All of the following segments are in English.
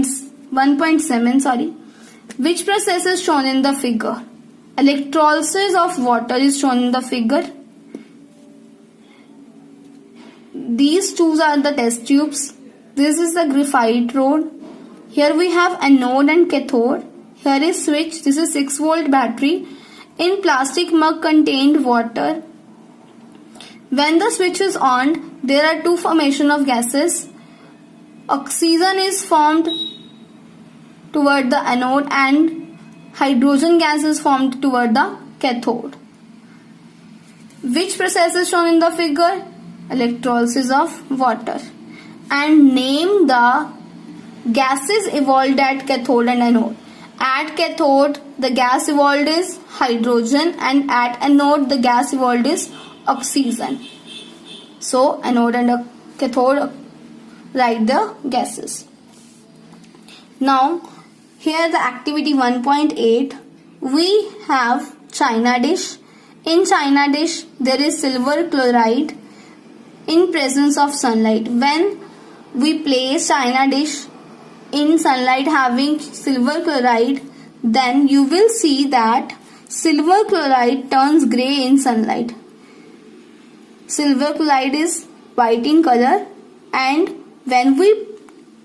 1.7, sorry. Which process is shown in the figure? Electrolysis of water is shown in the figure. These two are the test tubes. This is the graphite rod. Here we have anode and cathode. Here is switch. This is 6-volt battery. In plastic mug contained water. When the switch is on, there are two formation of gases. Oxygen is formed toward the anode and hydrogen gas is formed toward the cathode. Which process is shown in the figure? Electrolysis of water. And name the gases evolved at cathode and anode. At cathode, the gas evolved is hydrogen, and at anode, the gas evolved is oxygen. So, anode and cathode, write the gases. Now, here the activity 1.8, we have china dish. In china dish, there is silver chloride in presence of sunlight. When we place china dish in sunlight having silver chloride, then you will see that silver chloride turns grey in sunlight. Silver chloride is white in color, and when we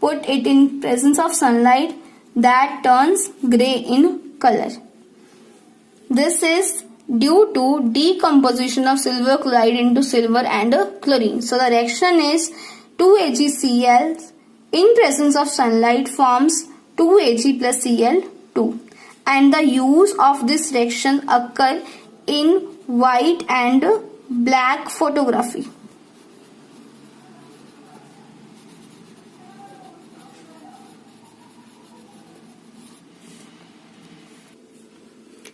put it in presence of sunlight, that turns grey in color. This is due to decomposition of silver chloride into silver and chlorine. So the reaction is 2AgCl in presence of sunlight forms 2Ag plus Cl2, and the use of this reaction occur in white and black photography.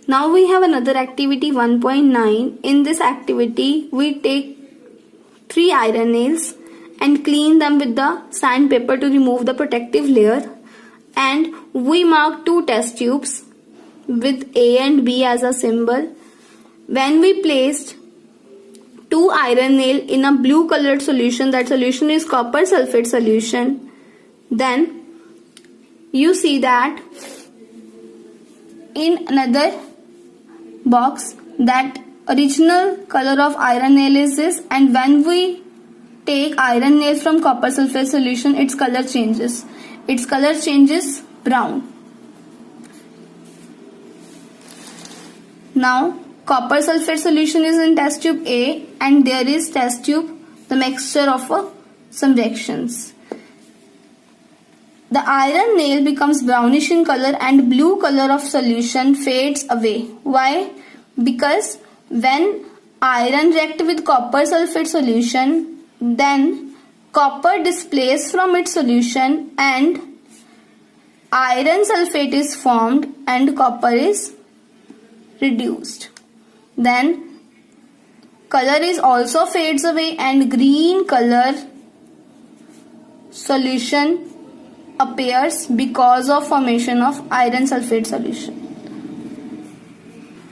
Now we have another activity 1.9. In this activity, we take 3 iron nails and clean them with the sandpaper to remove the protective layer, and we mark 2 test tubes with A and B as a symbol. When we placed 2 iron nail in a blue colored solution, that solution is copper sulfate solution, then you see that in another box that original color of iron nail is this, and when we take iron nail from copper sulfate solution, its color changes. Its color changes brown. Now copper sulfate solution is in test tube A, and there is test tube, the mixture of some reactions. The iron nail becomes brownish in color and blue color of solution fades away. Why? Because when iron react with copper sulfate solution, then copper displaces from its solution and iron sulfate is formed and copper is reduced. Then color is also fades away and green color solution appears because of formation of iron sulfate solution.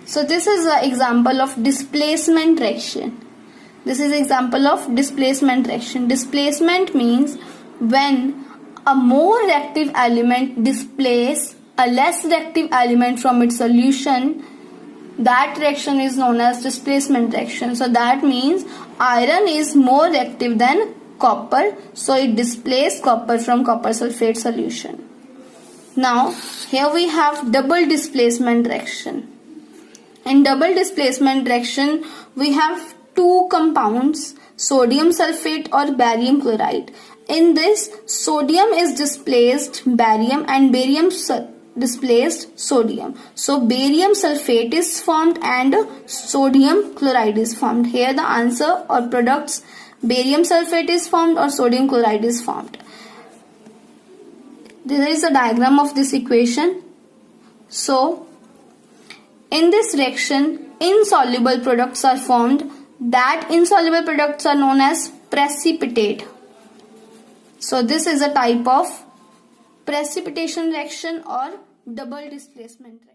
So this is an example of displacement reaction. This is example of displacement reaction. Displacement means when a more reactive element displaces a less reactive element from its solution, that reaction is known as displacement reaction. So that means iron is more reactive than copper, so it displaces copper from copper sulfate solution. Now here we have double displacement reaction. In double displacement reaction, we have 2 compounds, sodium sulfate or barium chloride. In this, sodium is displaced barium and barium displaced sodium. So barium sulfate is formed and sodium chloride is formed. Here the answer or products, barium sulfate is formed or sodium chloride is formed. There is a diagram of this equation. So in this reaction, insoluble products are formed. That insoluble products are known as precipitate. So this is a type of precipitation reaction or double displacement reaction.